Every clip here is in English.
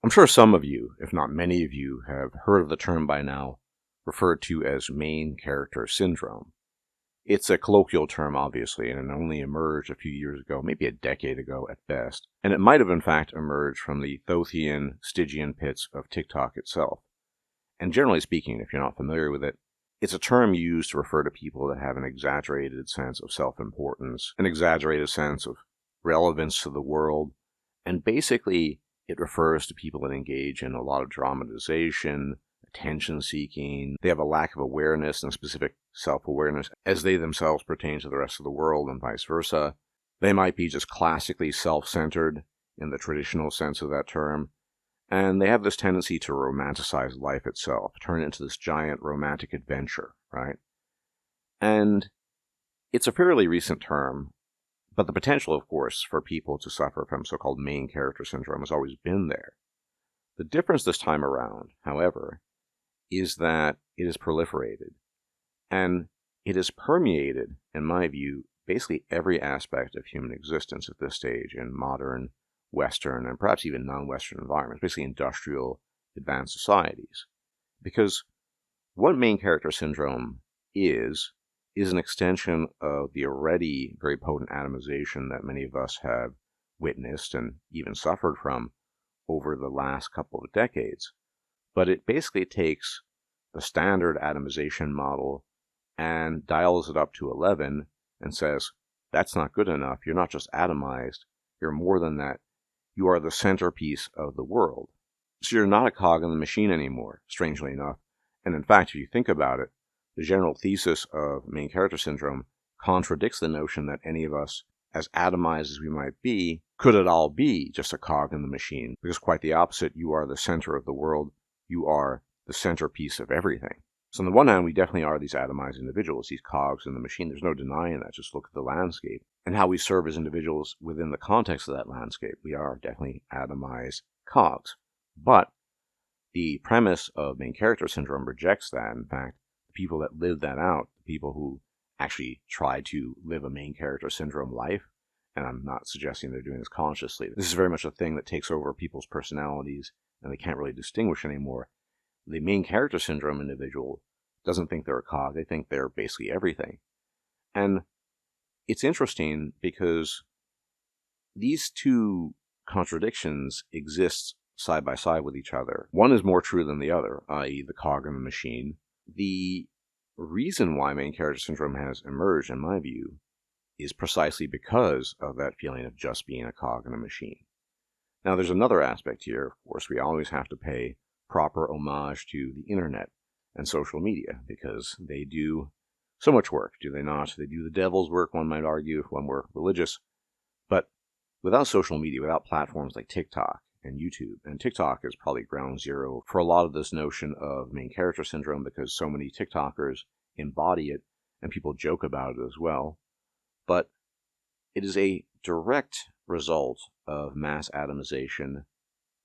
I'm sure some of you, if not many of you, have heard of the term by now, referred to as main character syndrome. It's a colloquial term, obviously, and it only emerged a few years ago, maybe a decade ago at best. And it might have, in fact, emerged from the Thothian, Stygian pits of TikTok itself. And generally speaking, if you're not familiar with it, it's a term used to refer to people that have an exaggerated sense of self-importance, an exaggerated sense of relevance to the world, and basically it refers to people that engage in a lot of dramatization, attention-seeking. They have a lack of awareness and specific self-awareness as they themselves pertain to the rest of the world and vice versa. They might be just classically self-centered in the traditional sense of that term, and they have this tendency to romanticize life itself, turn it into this giant romantic adventure, right? And it's a fairly recent term, but the potential, of course, for people to suffer from so-called main character syndrome has always been there. The difference this time around, however, is that it has proliferated, and it has permeated, in my view, basically every aspect of human existence at this stage in modern Western and perhaps even non-Western environments, basically industrial advanced societies. Because what main character syndrome is an extension of the already very potent atomization that many of us have witnessed and even suffered from over the last couple of decades. But it basically takes the standard atomization model and dials it up to 11 and says, that's not good enough. You're not just atomized. You're more than that. You are the centerpiece of the world. So you're not a cog in the machine anymore, strangely enough. And in fact, if you think about it, the general thesis of main character syndrome contradicts the notion that any of us, as atomized as we might be, could at all be just a cog in the machine. Because quite the opposite, you are the center of the world. You are the centerpiece of everything. So on the one hand, we definitely are these atomized individuals, these cogs in the machine. There's no denying that. Just look at the landscape and how we serve as individuals within the context of that landscape. We are definitely atomized cogs. But the premise of main character syndrome rejects that. In fact, the people that live that out, the people who actually try to live a main character syndrome life, and I'm not suggesting they're doing this consciously. This is very much a thing that takes over people's personalities, and they can't really distinguish anymore. The main character syndrome individual doesn't think they're a cog. They think they're basically everything. And it's interesting because these two contradictions exist side by side with each other. One is more true than the other, i.e. the cog in the machine. The reason why main character syndrome has emerged, in my view, is precisely because of that feeling of just being a cog in a machine. Now, there's another aspect here. Of course, we always have to pay proper homage to the internet and social media, because they do so much work, do they not? They do the devil's work, one might argue, if one were religious. But without social media, without platforms like TikTok and YouTube, and TikTok is probably ground zero for a lot of this notion of main character syndrome, because so many TikTokers embody it, and people joke about it as well. But it is a direct result of mass atomization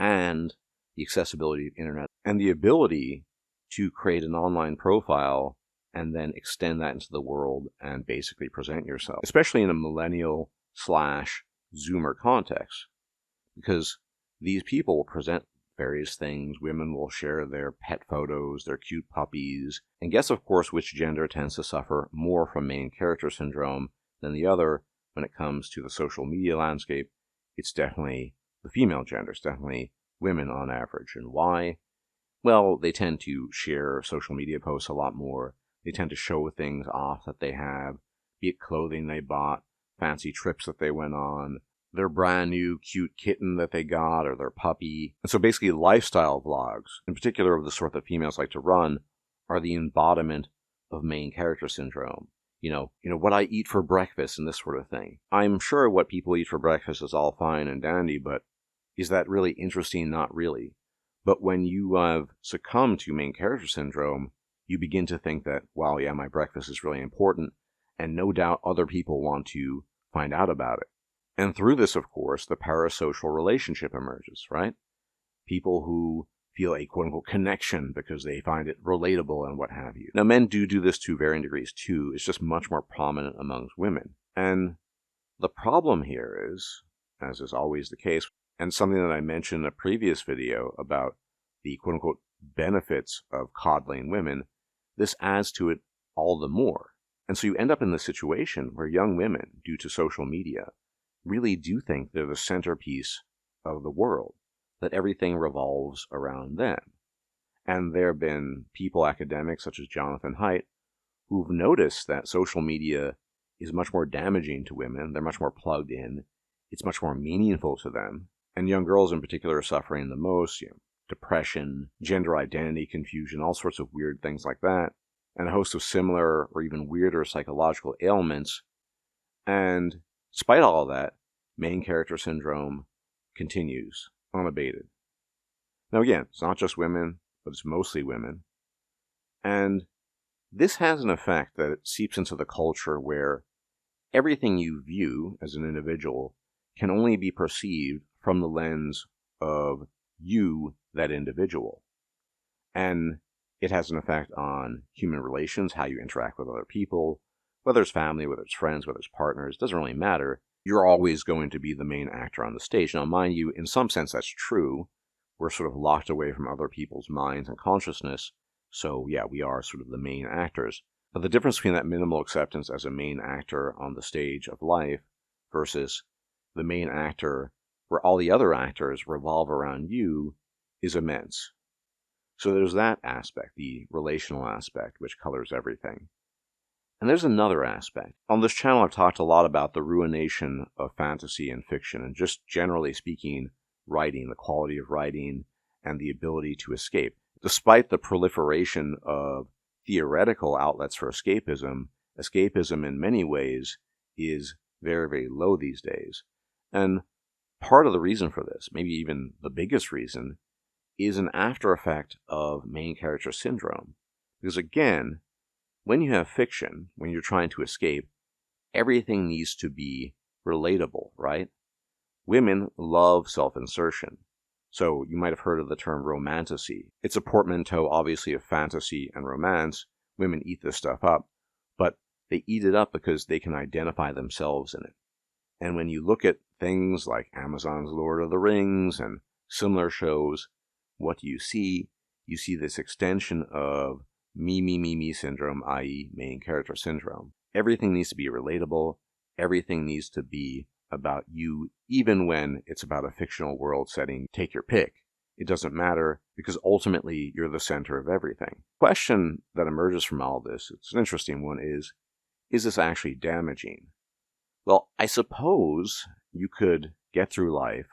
and the accessibility of the internet and the ability to create an online profile and then extend that into the world and basically present yourself, especially in a millennial/Zoomer context, because these people will present various things. Women will share their pet photos, their cute puppies, and guess, of course, which gender tends to suffer more from main character syndrome than the other when it comes to the social media landscape. It's definitely the female gender. It's definitely women on average. And why? Well, they tend to share social media posts a lot more. They tend to show things off that they have, be it clothing they bought, fancy trips that they went on, their brand new cute kitten that they got, or their puppy. And so basically lifestyle vlogs, in particular of the sort that females like to run, are the embodiment of main character syndrome. You know, what I eat for breakfast and this sort of thing. I'm sure what people eat for breakfast is all fine and dandy, but is that really interesting? Not really. But when you have succumbed to main character syndrome, you begin to think that, wow, yeah, my breakfast is really important, and no doubt other people want to find out about it. And through this, of course, the parasocial relationship emerges, right? People who feel a quote-unquote connection because they find it relatable and what have you. Now, men do this to varying degrees too. It's just much more prominent amongst women. And the problem here is, as is always the case, And something that I mentioned in a previous video about the quote-unquote benefits of coddling women, this adds to it all the more. And so you end up in the situation where young women, due to social media, really do think they're the centerpiece of the world, that everything revolves around them. And there have been people, academics such as Jonathan Haidt, who've noticed that social media is much more damaging to women. They're much more plugged in. It's much more meaningful to them. And young girls in particular are suffering the most, depression, gender identity confusion, all sorts of weird things like that, and a host of similar or even weirder psychological ailments. And despite all of that, main character syndrome continues unabated. Now again, it's not just women, but it's mostly women. And this has an effect that it seeps into the culture where everything you view as an individual can only be perceived from the lens of you, that individual. And it has an effect on human relations, how you interact with other people, whether it's family, whether it's friends, whether it's partners, doesn't really matter. You're always going to be the main actor on the stage. Now, mind you, in some sense that's true. We're sort of locked away from other people's minds and consciousness. So yeah, we are sort of the main actors. But the difference between that minimal acceptance as a main actor on the stage of life versus the main actor where all the other actors revolve around you is immense. So there's that aspect, the relational aspect, which colors everything. And there's another aspect. On this channel, I've talked a lot about the ruination of fantasy and fiction, and just generally speaking, writing, the quality of writing, and the ability to escape. Despite the proliferation of theoretical outlets for escapism in many ways is very, very low these days. And part of the reason for this, maybe even the biggest reason, is an after effect of main character syndrome. Because again, when you have fiction, when you're trying to escape, everything needs to be relatable, right? Women love self-insertion. So you might have heard of the term romantasy. It's a portmanteau, obviously, of fantasy and romance. Women eat this stuff up, but they eat it up because they can identify themselves in it. And when you look at things like Amazon's Lord of the Rings and similar shows, what do you see? You see this extension of me syndrome, i.e. main character syndrome. Everything needs to be relatable. Everything needs to be about you, even when it's about a fictional world setting. Take your pick. It doesn't matter, because ultimately you're the center of everything. The question that emerges from all this, it's an interesting one, is this actually damaging? Well, I suppose you could get through life,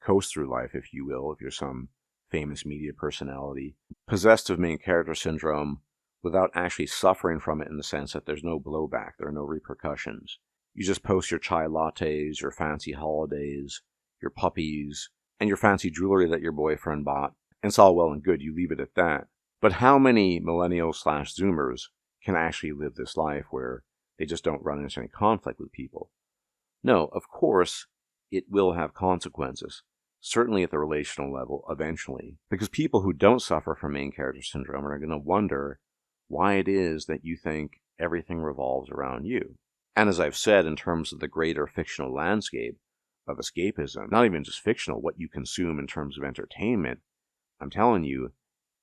coast through life, if you will, if you're some famous media personality, possessed of main character syndrome, without actually suffering from it in the sense that there's no blowback, there are no repercussions. You just post your chai lattes, your fancy holidays, your puppies, and your fancy jewelry that your boyfriend bought, and it's all well and good, you leave it at that. But how many millennials/Zoomers can actually live this life where they just don't run into any conflict with people? No, of course, it will have consequences. Certainly at the relational level, eventually. Because people who don't suffer from main character syndrome are going to wonder why it is that you think everything revolves around you. And as I've said, in terms of the greater fictional landscape of escapism, not even just fictional, what you consume in terms of entertainment, I'm telling you,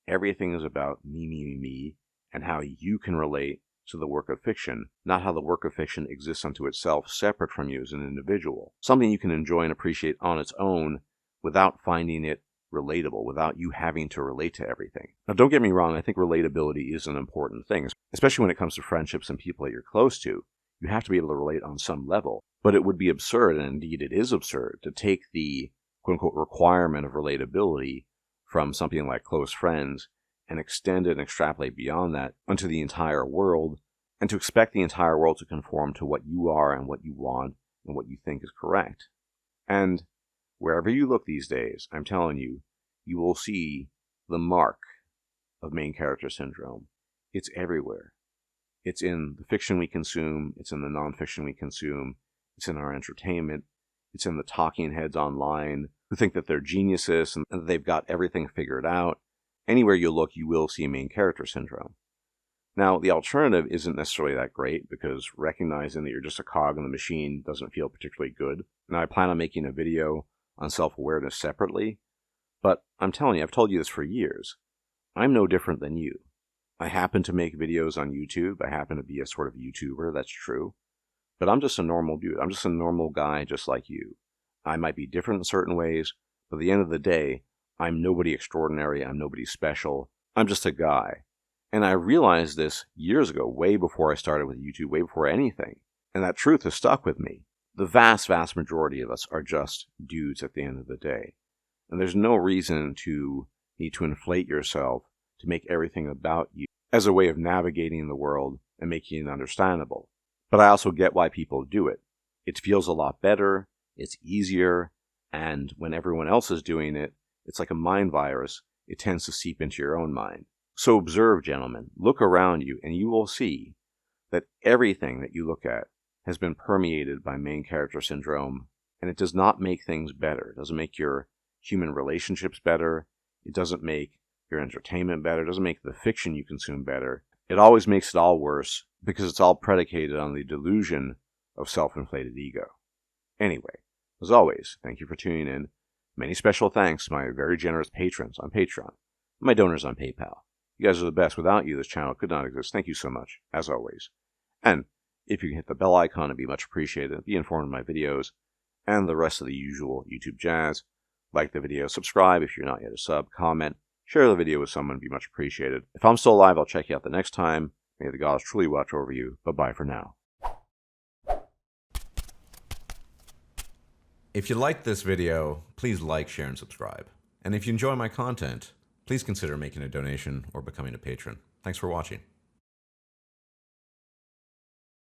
everything is about me, and how you can relate to the work of fiction, not how the work of fiction exists unto itself, separate from you as an individual. Something you can enjoy and appreciate on its own, without finding it relatable, without you having to relate to everything. Now, don't get me wrong, I think relatability is an important thing, especially when it comes to friendships and people that you're close to. You have to be able to relate on some level. But it would be absurd, and indeed it is absurd, to take the quote-unquote requirement of relatability from something like close friends and extend it and extrapolate beyond that onto the entire world, and to expect the entire world to conform to what you are and what you want and what you think is correct. And wherever you look these days, I'm telling you, you will see the mark of main character syndrome. It's everywhere. It's in the fiction we consume. It's in the nonfiction we consume. It's in our entertainment. It's in the talking heads online who think that they're geniuses and that they've got everything figured out. Anywhere you look, you will see main character syndrome. Now, the alternative isn't necessarily that great, because recognizing that you're just a cog in the machine doesn't feel particularly good. Now, I plan on making a video on self-awareness separately, but I'm telling you, I've told you this for years. I'm no different than you. I happen to make videos on YouTube. I happen to be a sort of YouTuber, that's true. But I'm just a normal dude. I'm just a normal guy just like you. I might be different in certain ways, but at the end of the day, I'm nobody extraordinary. I'm nobody special. I'm just a guy. And I realized this years ago, way before I started with YouTube, way before anything. And that truth has stuck with me. The vast, vast majority of us are just dudes at the end of the day. And there's no reason to need to inflate yourself to make everything about you as a way of navigating the world and making it understandable. But I also get why people do it. It feels a lot better, it's easier, and when everyone else is doing it, it's like a mind virus. It tends to seep into your own mind. So observe, gentlemen, look around you, and you will see that everything that you look at has been permeated by main character syndrome, and it does not make things better. It doesn't make your human relationships better. It doesn't make your entertainment better. It doesn't make the fiction you consume better. It always makes it all worse because it's all predicated on the delusion of self-inflated ego. Anyway, as always, thank you for tuning in. Many special thanks to my very generous patrons on Patreon, and my donors on PayPal. You guys are the best. Without you, this channel could not exist. Thank you so much, as always. And if you can hit the bell icon, it'd be much appreciated. Be informed of my videos and the rest of the usual YouTube jazz. Like the video, subscribe if you're not yet a sub, comment, share the video with someone, it'd be much appreciated. If I'm still alive, I'll check you out the next time. May the gods truly watch over you. Bye-bye for now. If you liked this video, please like, share, and subscribe. And if you enjoy my content, please consider making a donation or becoming a patron. Thanks for watching.